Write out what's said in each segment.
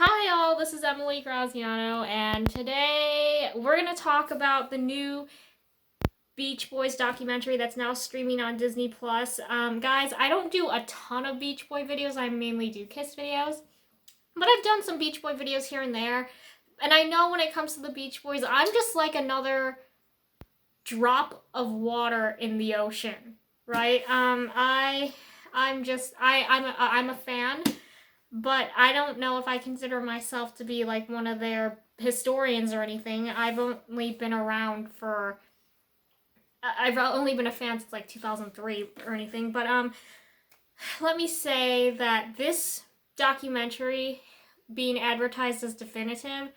Hi, all. This is Emily Graziano, and today we're going to talk about the new Beach Boys documentary that's now streaming on Disney Plus. Guys, I don't do a ton of Beach Boy videos. I mainly do Kiss videos, but I've done some Beach Boy videos here and there. And I know when it comes to the Beach Boys, I'm just like another drop of water in the ocean, right? I'm a fan, but I don't know if I consider myself to be like one of their historians or anything. I've only been a fan since like 2003 or anything, but let me say that this documentary being advertised as definitive,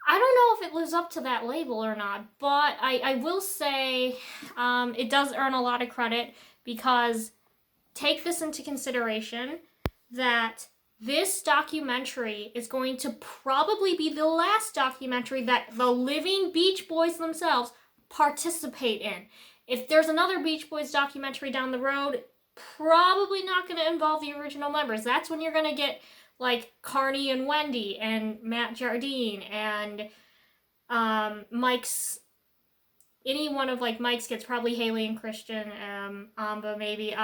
I don't know if it lives up to that label or not, but I will say it does earn a lot of credit because take this into consideration that this documentary is going to probably be the last documentary that the living Beach Boys themselves participate in. If there's another Beach Boys documentary down the road, probably not going to involve the original members. That's when you're going to get like Carney and Wendy and Matt Jardine and Mike's any one of like Mike's kids, probably Haley and Christian, Amba maybe.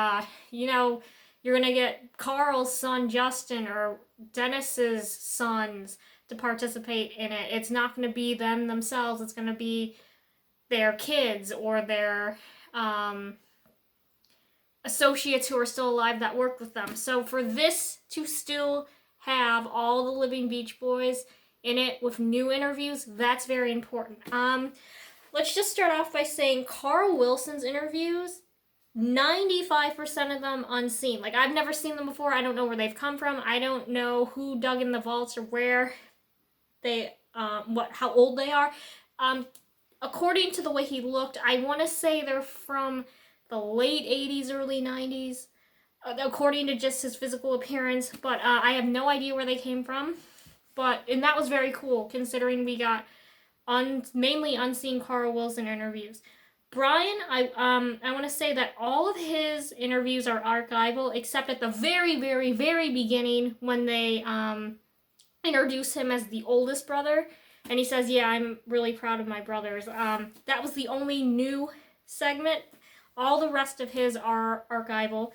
You're gonna get Carl's son Justin or Dennis's sons to participate in it. It's not gonna be them themselves. It's gonna be their kids or their associates who are still alive that work with them. So for this to still have all the living Beach Boys in it with new interviews, that's very important. Let's just start off by saying Carl Wilson's interviews, 95% of them unseen. Like, I've never seen them before. I don't know where they've come from. I don't know who dug in the vaults or where how old they are. According to the way he looked, I want to say they're from the late 80s, early 90s, according to just his physical appearance. But I have no idea where they came from. And that was very cool, considering we got mainly unseen Carl Wilson interviews. Brian, I want to say that all of his interviews are archival, except at the very, very, very beginning when they introduce him as the oldest brother, and he says, "Yeah, I'm really proud of my brothers." That was the only new segment. All the rest of his are archival,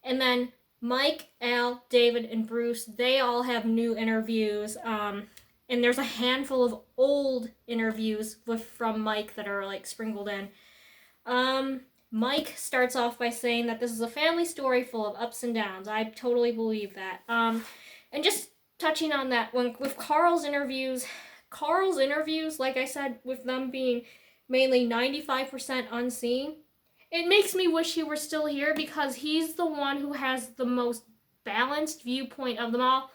and then Mike, Al, David, and Bruce, they all have new interviews. And there's a handful of old interviews from Mike that are like sprinkled in. Mike starts off by saying that this is a family story full of ups and downs. I totally believe that. And just touching on that, with Carl's interviews, like I said, with them being mainly 95% unseen, it makes me wish he were still here because he's the one who has the most balanced viewpoint of them all.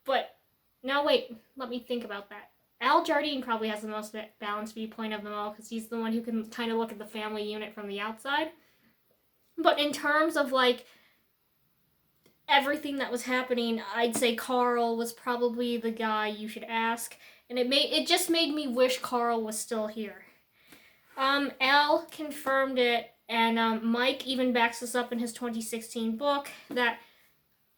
But now wait, let me think about that. Al Jardine probably has the most balanced viewpoint of them all because he's the one who can kind of look at the family unit from the outside. But in terms of like everything that was happening, I'd say Carl was probably the guy you should ask, and it just made me wish Carl was still here. Al confirmed it, and Mike even backs this up in his 2016 book that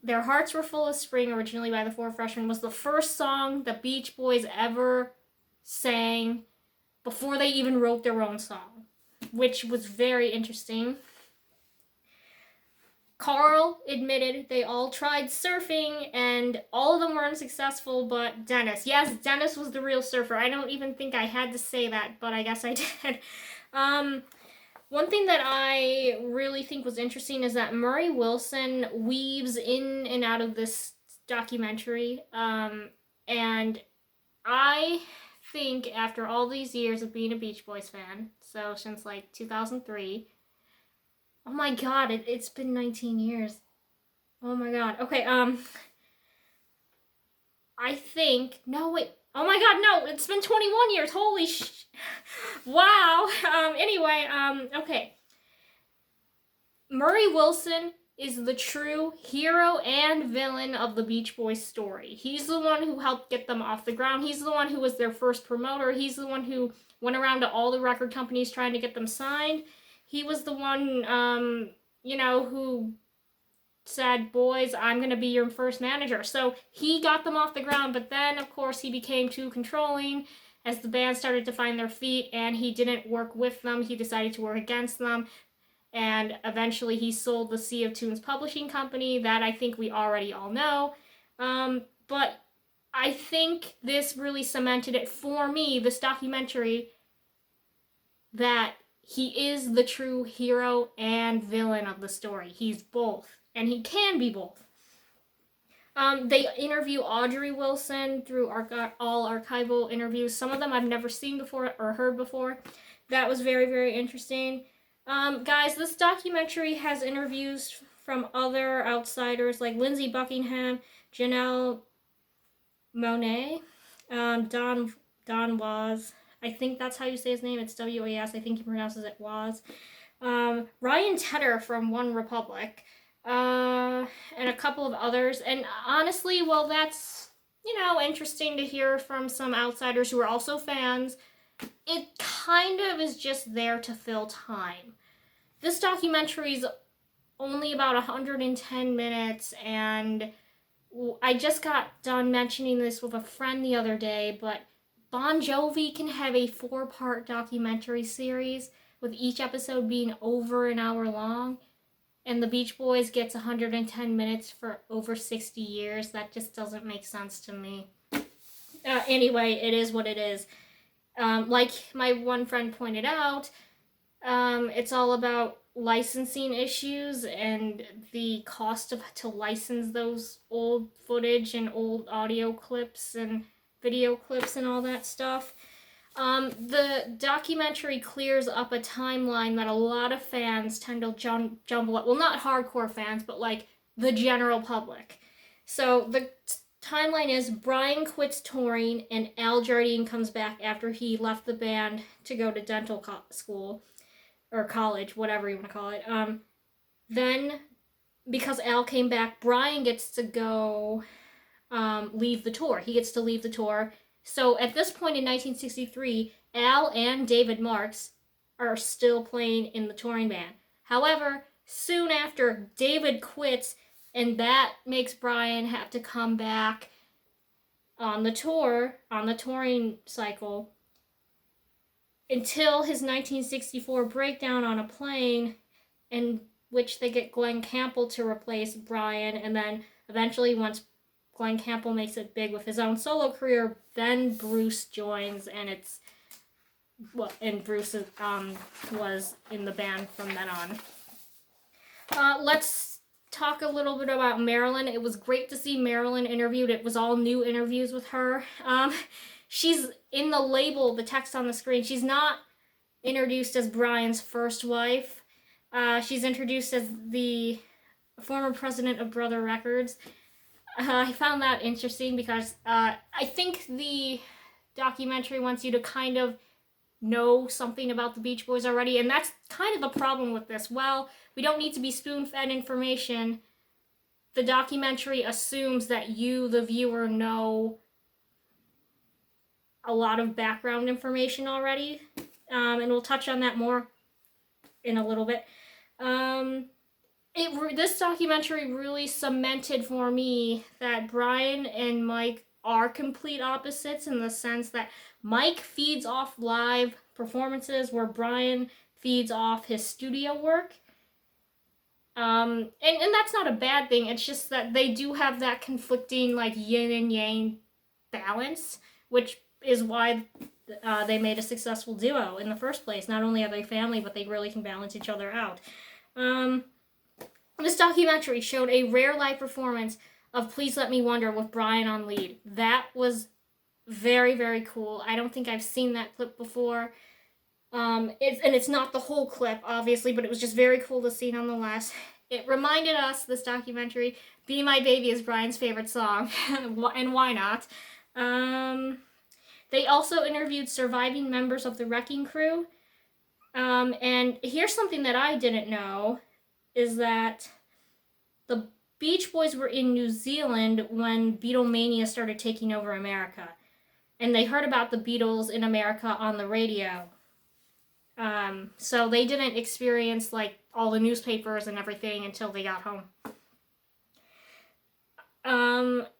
Their Hearts Were Full of Spring, originally by the Four Freshmen, was the first song the Beach Boys ever sang before they even wrote their own song, which was very interesting. Carl admitted they all tried surfing and all of them were unsuccessful, but Dennis. Yes, Dennis was the real surfer. I don't even think I had to say that, but I guess I did. One thing that I really think was interesting is that Murray Wilson weaves in and out of this documentary. And I think after all these years of being a Beach Boys fan, so since like 2003, oh my god, it's been 19 years. Oh my god. Okay, I think, no, wait. Oh my god, no, it's been 21 years. Holy wow. Okay. Murray Wilson is the true hero and villain of the Beach Boys story. He's the one who helped get them off the ground. He's the one who was their first promoter. He's the one who went around to all the record companies trying to get them signed. He was the one, who said, boys, I'm going to be your first manager. So he got them off the ground, but then, of course, he became too controlling as the band started to find their feet, and he didn't work with them. He decided to work against them, and eventually he sold the Sea of Tunes publishing company. That I think we already all know. But I think this really cemented it for me, this documentary, that he is the true hero and villain of the story. He's both, and he can be both. They interview Audrey Wilson through all archival interviews. Some of them I've never seen before or heard before. That was very, very interesting. Guys, this documentary has interviews from other outsiders like Lindsey Buckingham, Janelle Monáe, Don Was. I think that's how you say his name. It's W-A-S. I think he pronounces it Was. Ryan Tedder from One Republic. And a couple of others. And honestly, well, that's, interesting to hear from some outsiders who are also fans. It kind of is just there to fill time. This documentary is only about 110 minutes, and I just got done mentioning this with a friend the other day, but Bon Jovi can have a 4-part documentary series with each episode being over an hour long. And the Beach Boys gets 110 minutes for over 60 years. That just doesn't make sense to me. Anyway, it is what it is. Like my one friend pointed out, it's all about licensing issues and the cost to license those old footage and old audio clips and video clips and all that stuff. The documentary clears up a timeline that a lot of fans tend to jumble up. Well, not hardcore fans, but like the general public. So the timeline is Brian quits touring and Al Jardine comes back after he left the band to go to dental school or college, whatever you want to call it. Then, because Al came back, Brian gets to go leave the tour. He gets to leave the tour. So at this point in 1963, Al and David Marks are still playing in the touring band. However, soon after, David quits, and that makes Brian have to come back on the touring cycle, until his 1964 breakdown on a plane, in which they get Glenn Campbell to replace Brian, and then eventually once Glenn Campbell makes it big with his own solo career, then Bruce joins, and Bruce was in the band from then on. Let's talk a little bit about Marilyn. It was great to see Marilyn interviewed. It was all new interviews with her. She's in the label, the text on the screen. She's not introduced as Brian's first wife. She's introduced as the former president of Brother Records. I found that interesting because I think the documentary wants you to kind of know something about the Beach Boys already, and that's kind of the problem with this. Well, we don't need to be spoon-fed information. The documentary assumes that you, the viewer, know a lot of background information already, and we'll touch on that more in a little bit. This documentary really cemented for me that Brian and Mike are complete opposites, in the sense that Mike feeds off live performances where Brian feeds off his studio work. And that's not a bad thing. It's just that they do have that conflicting like yin and yang balance, which is why they made a successful duo in the first place. Not only are they family, but they really can balance each other out. This documentary showed a rare live performance of Please Let Me Wonder with Brian on lead. That was very, very cool. I don't think I've seen that clip before. It's not the whole clip, obviously, but it was just very cool to see nonetheless. It reminded us, this documentary, Be My Baby is Brian's favorite song, and why not? They also interviewed surviving members of the Wrecking Crew. And here's something that I didn't know, is that the Beach Boys were in New Zealand when Beatlemania started taking over America. And they heard about the Beatles in America on the radio. So they didn't experience like all the newspapers and everything until they got home.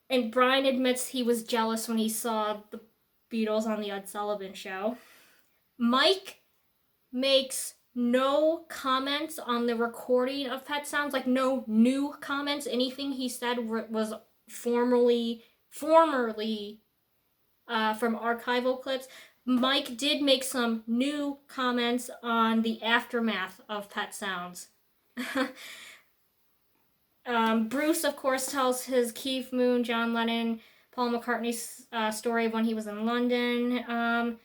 And Brian admits he was jealous when he saw the Beatles on the Ed Sullivan Show. Mike makes no comments on the recording of Pet Sounds, like no new comments. Anything he said was formerly from archival clips. Mike did make some new comments on the aftermath of Pet Sounds. Bruce, of course, tells his Keith Moon, John Lennon, Paul McCartney's story of when he was in London. And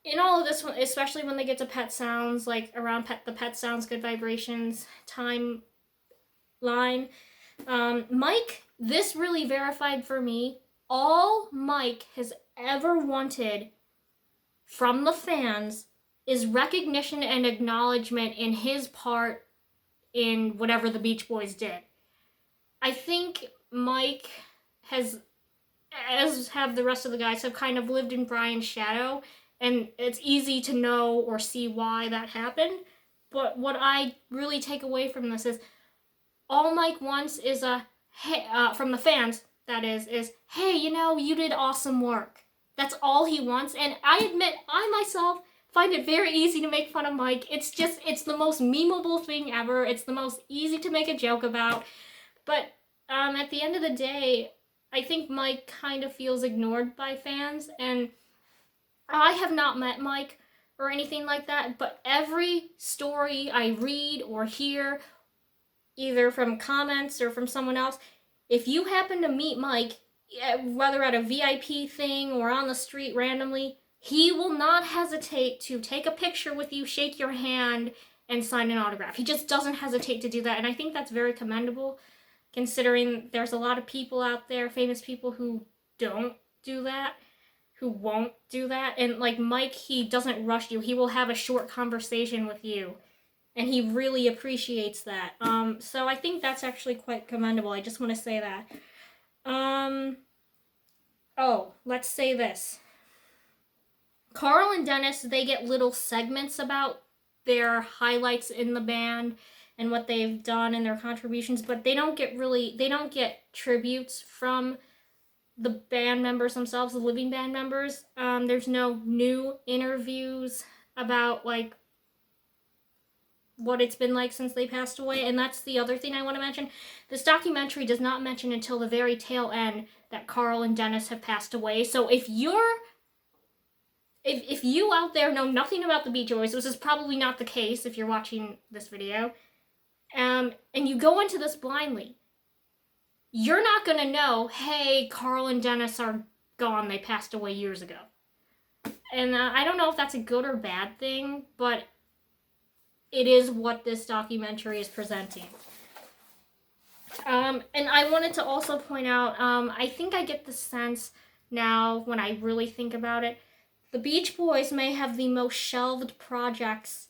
in all of this, especially when they get to Pet Sounds, like around the Pet Sounds Good Vibrations timeline, Mike, this really verified for me, all Mike has ever wanted from the fans is recognition and acknowledgement in his part in whatever the Beach Boys did. I think Mike has, as have the rest of the guys, have kind of lived in Brian's shadow, and it's easy to know or see why that happened. But what I really take away from this is all Mike wants is a hey, from the fans, that is hey, you did awesome work. That's all he wants. And I admit, I myself find it very easy to make fun of Mike. It's the most memeable thing ever. It's the most easy to make a joke about. But at the end of the day, I think Mike kind of feels ignored by fans. And I have not met Mike or anything like that, but every story I read or hear, either from comments or from someone else, if you happen to meet Mike, whether at a VIP thing or on the street randomly, he will not hesitate to take a picture with you, shake your hand, and sign an autograph. He just doesn't hesitate to do that, and I think that's very commendable, considering there's a lot of people out there, famous people, who don't do that, who won't do that. And like Mike, he doesn't rush you. He will have a short conversation with you, and he really appreciates that. So I think that's actually quite commendable. I just want to say that. Let's say this. Carl and Dennis, they get little segments about their highlights in the band and what they've done and their contributions, but they don't get tributes from the band members themselves, the living band members. There's no new interviews about like what it's been like since they passed away. And that's the other thing I want to mention. This documentary does not mention until the very tail end that Carl and Dennis have passed away. So if you out there know nothing about the Beach Boys, which is probably not the case if you're watching this video, and you go into this blindly, you're not going to know, hey, Carl and Dennis are gone, they passed away years ago. And I don't know if that's a good or bad thing, but it is what this documentary is presenting. And I wanted to also point out, I think I get the sense now, when I really think about it, the Beach Boys may have the most shelved projects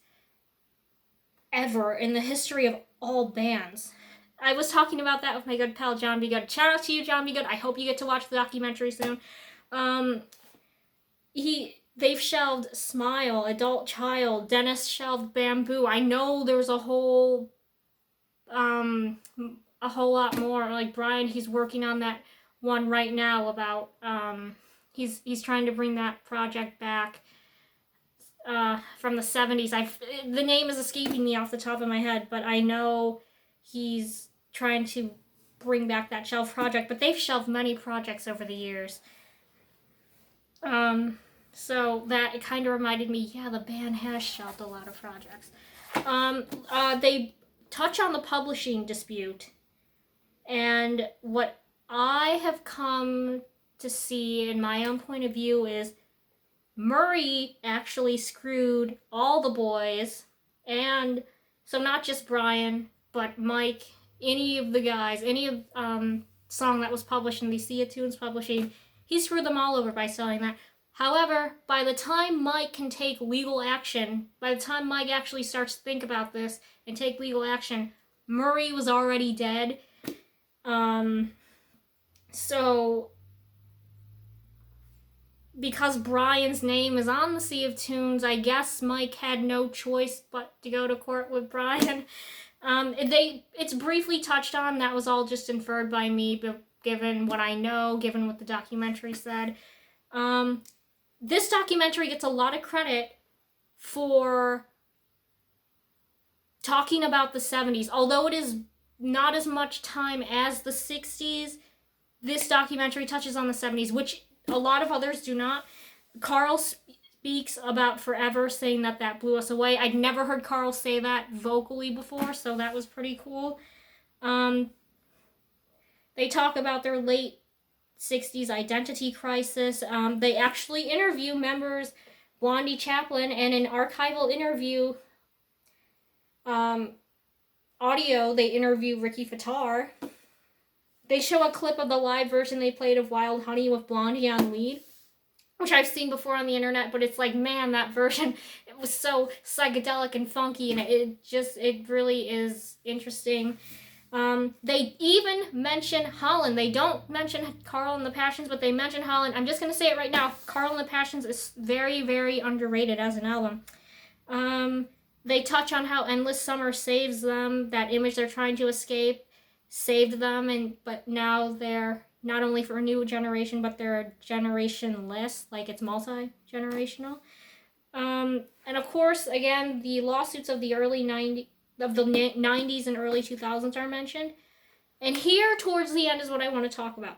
ever in the history of all bands. I was talking about that with my good pal, John B. Good. Shout out to you, John B. Good. I hope you get to watch the documentary soon. They've shelved Smile, Adult Child, Dennis shelved Bamboo. I know there's a whole lot more. Like Brian, he's working on that one right now about, he's trying to bring that project back from the 70s. The name is escaping me off the top of my head, but I know he's trying to bring back that shelf project, but they've shelved many projects over the years. So that, it kind of reminded me, yeah, the band has shelved a lot of projects. They touch on the publishing dispute, and what I have come to see in my own point of view is Murray actually screwed all the boys, and so not just Brian, but Mike, any of the guys, any of song that was published in the Sea of Tunes publishing, he screwed them all over by selling that. However, by the time Mike can take legal action, by the time Mike actually starts to think about this and take legal action, Murray was already dead. So because Brian's name is on the Sea of Tunes, I guess Mike had no choice but to go to court with Brian. It's briefly touched on. That was all just inferred by me, given what I know, given what the documentary said. This documentary gets a lot of credit for talking about the 70s. Although it is not as much time as the 60s, this documentary touches on the 70s, which a lot of others do not. Carl speaks about Forever, saying that blew us away. I'd never heard Carl say that vocally before, so that was pretty cool. They talk about their late 60s identity crisis. They actually interview members, Blondie Chaplin, and an archival interview audio, they interview Ricky Fattar. They show a clip of the live version they played of Wild Honey with Blondie on lead, which I've seen before on the internet, but it's like, man, that version, it was so psychedelic and funky, and it really is interesting. They even mention Holland. They don't mention Carl and the Passions, but they mention Holland. I'm just going to say it right now. Carl and the Passions is very, very underrated as an album. They touch on how Endless Summer saves them. That image they're trying to escape saved them, but now they're not only for a new generation, but they're generationless, like it's multi-generational. And of course, again, the lawsuits of the early 90s and early 2000s are mentioned. And here, towards the end, is what I want to talk about.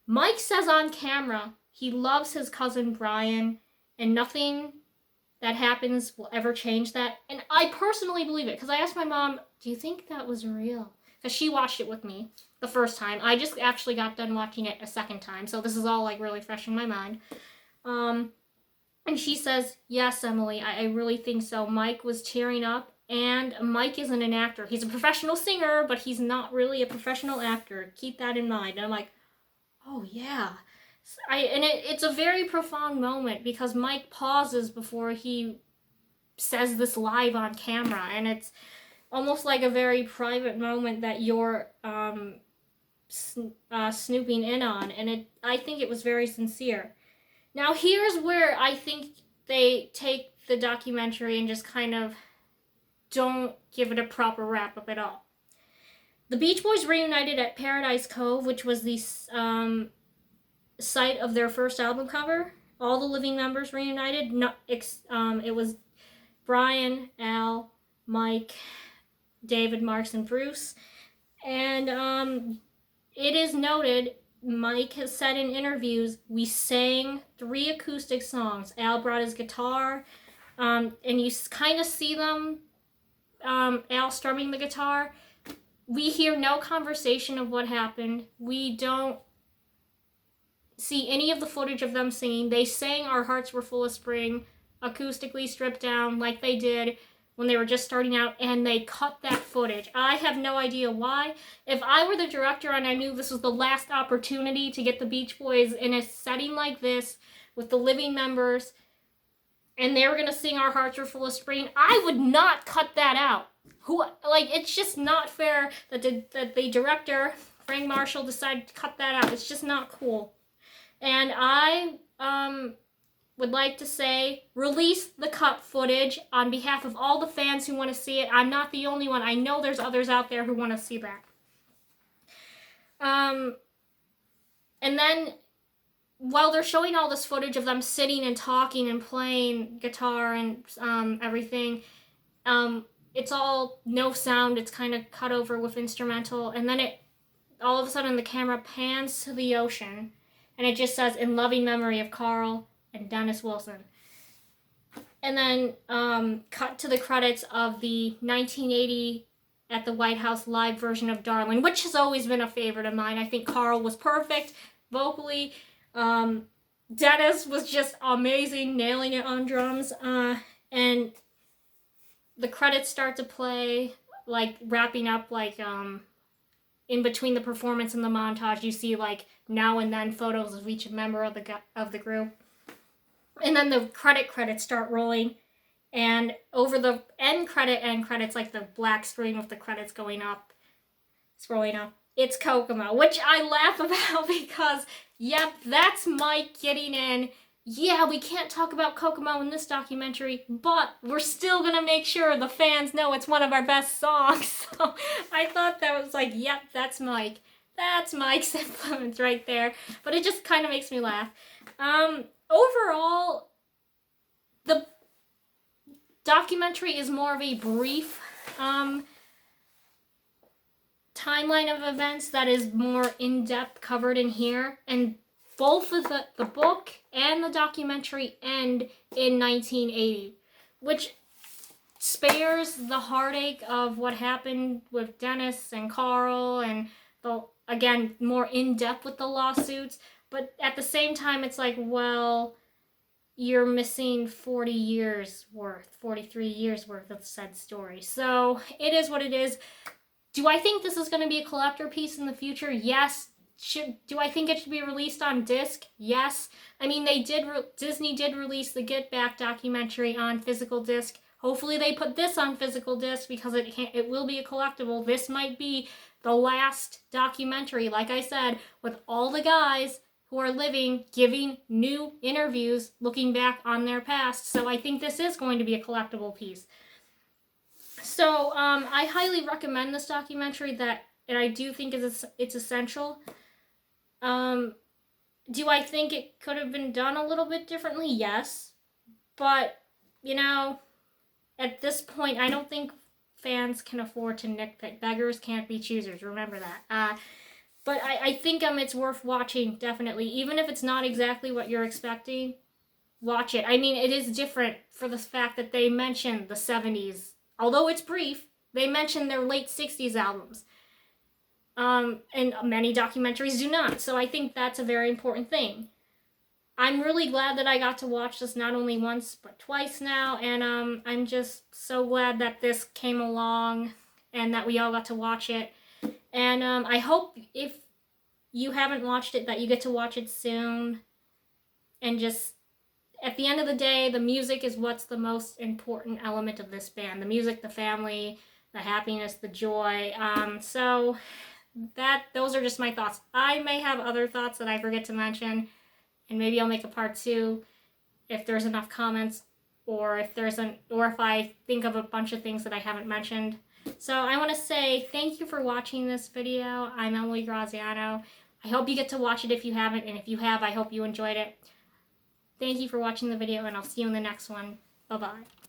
Mike says on camera he loves his cousin Brian, and nothing that happens will ever change that. And I personally believe it, because I asked my mom, do you think that was real? Because she watched it with me the first time. I just actually got done watching it a second time, so this is all like really fresh in my mind. And she says, yes, Emily, I really think so. Mike was tearing up, and Mike isn't an actor. He's a professional singer, but he's not really a professional actor. Keep that in mind. And I'm like, oh yeah. It's a very profound moment, because Mike pauses before he says this live on camera, and it's almost like a very private moment that you're snooping in on, and I think it was very sincere. Now here's where I think they take the documentary and just kind of don't give it a proper wrap-up at all. The Beach Boys reunited at Paradise Cove, which was the site of their first album cover. All the living members reunited. It was Brian, Al, Mike, David, Marks, and Bruce. And it is noted, Mike has said in interviews, we sang 3 acoustic songs. Al brought his guitar, and you kind of see them, Al strumming the guitar. We hear no conversation of what happened. We don't see any of the footage of them singing. They sang Our Hearts Were Full of Spring, acoustically stripped down like they did when they were just starting out, and they cut that footage. I have no idea why. If I were the director and I knew this was the last opportunity to get the Beach Boys in a setting like this with the living members, and they were going to sing Our Hearts Were Full of Spring, I would not cut that out. It's just not fair that the director, Frank Marshall, decided to cut that out. It's just not cool. And I would like to say, release the cut footage on behalf of all the fans who want to see it. I'm not the only one. I know there's others out there who want to see that. And then, while they're showing all this footage of them sitting and talking and playing guitar and everything, it's all no sound. It's kind of cut over with instrumental. And then all of a sudden the camera pans to the ocean, and it just says, in loving memory of Carl and Dennis Wilson. And then cut to the credits of the 1980 at the White House live version of Darling, which has always been a favorite of mine. I think Carl was perfect vocally. Dennis was just amazing, nailing it on drums. And the credits start to play, like wrapping up, like in between the performance and the montage, you see like now and then photos of each member of the group. And then the credits start rolling, and over the end credits, like the black screen with the credits scrolling up, it's Kokomo, which I laugh about because, yep, that's Mike getting in. Yeah, we can't talk about Kokomo in this documentary, but we're still gonna make sure the fans know it's one of our best songs. So I thought that was like, yep, that's Mike. That's Mike's influence right there. But it just kind of makes me laugh. Overall, the documentary is more of a brief timeline of events that is more in-depth covered in here. And both of the book and the documentary end in 1980, which spares the heartache of what happened with Dennis and Carl and again, more in-depth with the lawsuits. But at the same time, it's like, well, you're missing 40 years worth, 43 years worth of said story. So it is what it is. Do I think this is going to be a collector piece in the future? Yes. Do I think it should be released on disc? Yes. I mean, Disney did release the Get Back documentary on physical disc. Hopefully they put this on physical disc because it will be a collectible. This might be the last documentary, like I said, with all the guys who are living giving new interviews looking back on their past. So I think this is going to be a collectible piece. So I highly recommend this documentary, and I do think it's essential. Do I think it could have been done a little bit differently? Yes. But, you know, at this point, I don't think fans can afford to nitpick. Beggars can't be choosers. Remember that. But I think it's worth watching, definitely. Even if it's not exactly what you're expecting, watch it. I mean, it is different for the fact that they mention the 70s. Although it's brief, they mention their late 60s albums. And many documentaries do not. So I think that's a very important thing. I'm really glad that I got to watch this not only once, but twice now. And I'm just so glad that this came along and that we all got to watch it. And I hope if you haven't watched it that you get to watch it soon. And just, at the end of the day, the music is what's the most important element of this band. The music, the family, the happiness, the joy. So those are just my thoughts. I may have other thoughts that I forget to mention. And maybe I'll make a part 2 if there's enough comments, or if I think of a bunch of things that I haven't mentioned. So I want to say thank you for watching this video. I'm Emily Graziano. I hope you get to watch it if you haven't, and if you have, I hope you enjoyed it. Thank you for watching the video, and I'll see you in the next one. Bye-bye.